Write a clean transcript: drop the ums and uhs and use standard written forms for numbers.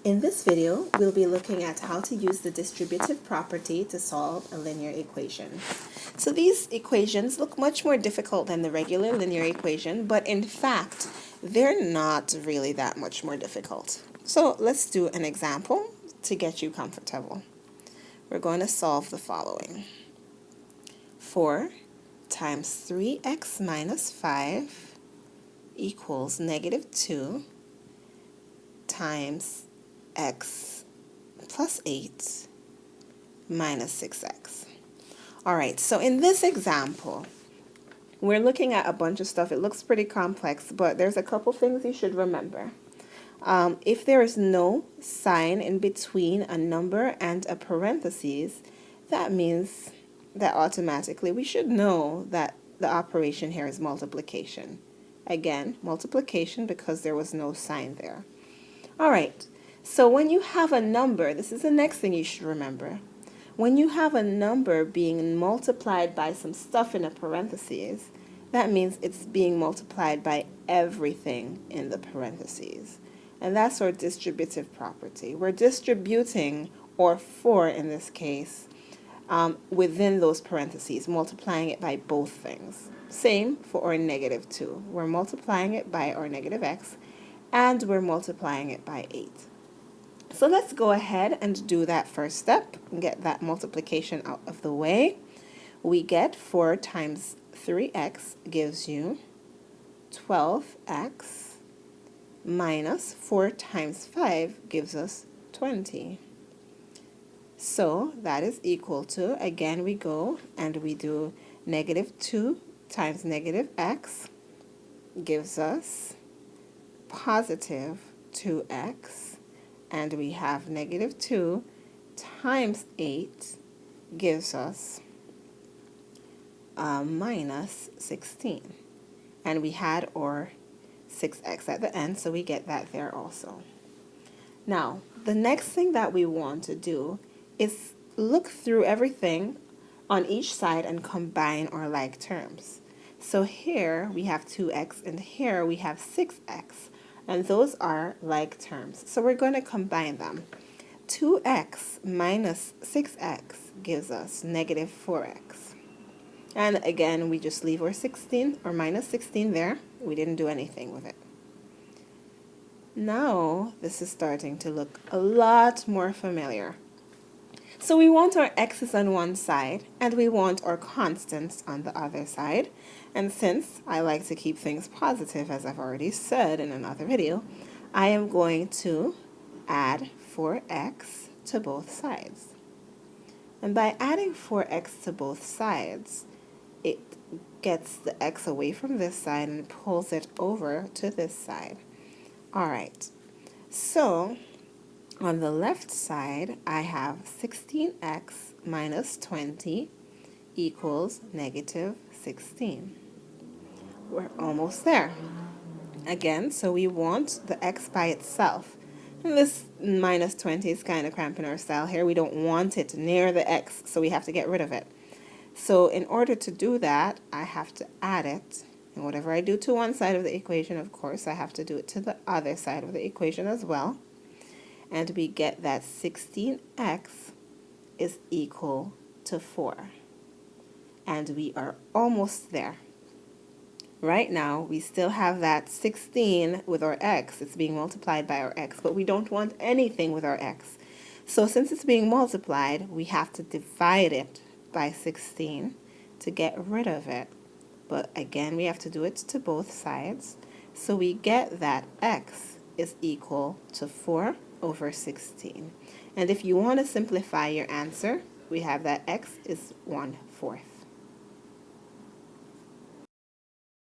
In this video, we'll be looking at how to use the distributive property to solve a linear equation. So these equations look much more difficult than the regular linear equation, but in fact, they're not really that much more difficult. So let's do an example to get you comfortable. We're going to solve the following. 4 times 3x minus 5 equals negative 2 times x plus 8 minus 6x. All right, so in this example, we're looking at a bunch of stuff. It looks pretty complex, but there's a couple things you should remember. If there is no sign in between a number and a parentheses, that means that automatically we should know that the operation here is multiplication. Again, multiplication because there was no sign there. All right, so when you have a number, this is the next thing you should remember. When you have a number being multiplied by some stuff in a parentheses, that means it's being multiplied by everything in the parentheses. And that's our distributive property. We're distributing, or 4 in this case, within those parentheses, multiplying it by both things. Same for our negative 2. We're multiplying it by our negative x, and we're multiplying it by 8. So let's go ahead and do that first step and get that multiplication out of the way. We get 4 times 3x gives you 12x minus 4 times 5 gives us 20. So that is equal to, again we go and we do negative 2 times negative x gives us positive 2x, and we have negative 2 times 8 gives us minus 16. And we had our 6x at the end, so we get that there also. Now, the next thing that we want to do is look through everything on each side and combine our like terms. So here we have 2x and here we have 6x, and those are like terms. So we're going to combine them. 2x minus 6x gives us negative 4x. And again, we just leave our 16 or minus 16 there. We didn't do anything with it. Now, this is starting to look a lot more familiar. So we want our x's on one side, and we want our constants on the other side. And since I like to keep things positive, as I've already said in another video, I am going to add 4x to both sides. And by adding 4x to both sides, it gets the x away from this side and pulls it over to this side. All right, so on the left side, I have 16x minus 20 equals negative 16. We're almost there. Again, so we want the x by itself. And this minus 20 is kind of cramping our style here. We don't want it near the x, so we have to get rid of it. So in order to do that, I have to add it. And whatever I do to one side of the equation, of course, I have to do it to the other side of the equation as well. And we get that 16x is equal to 4. And we are almost there. Right now, we still have that 16 with our x. It's being multiplied by our x, but we don't want anything with our x. So since it's being multiplied, we have to divide it by 16 to get rid of it. But again, we have to do it to both sides. So we get that x is equal to 4 over 16. And if you want to simplify your answer, we have that x is 1/4.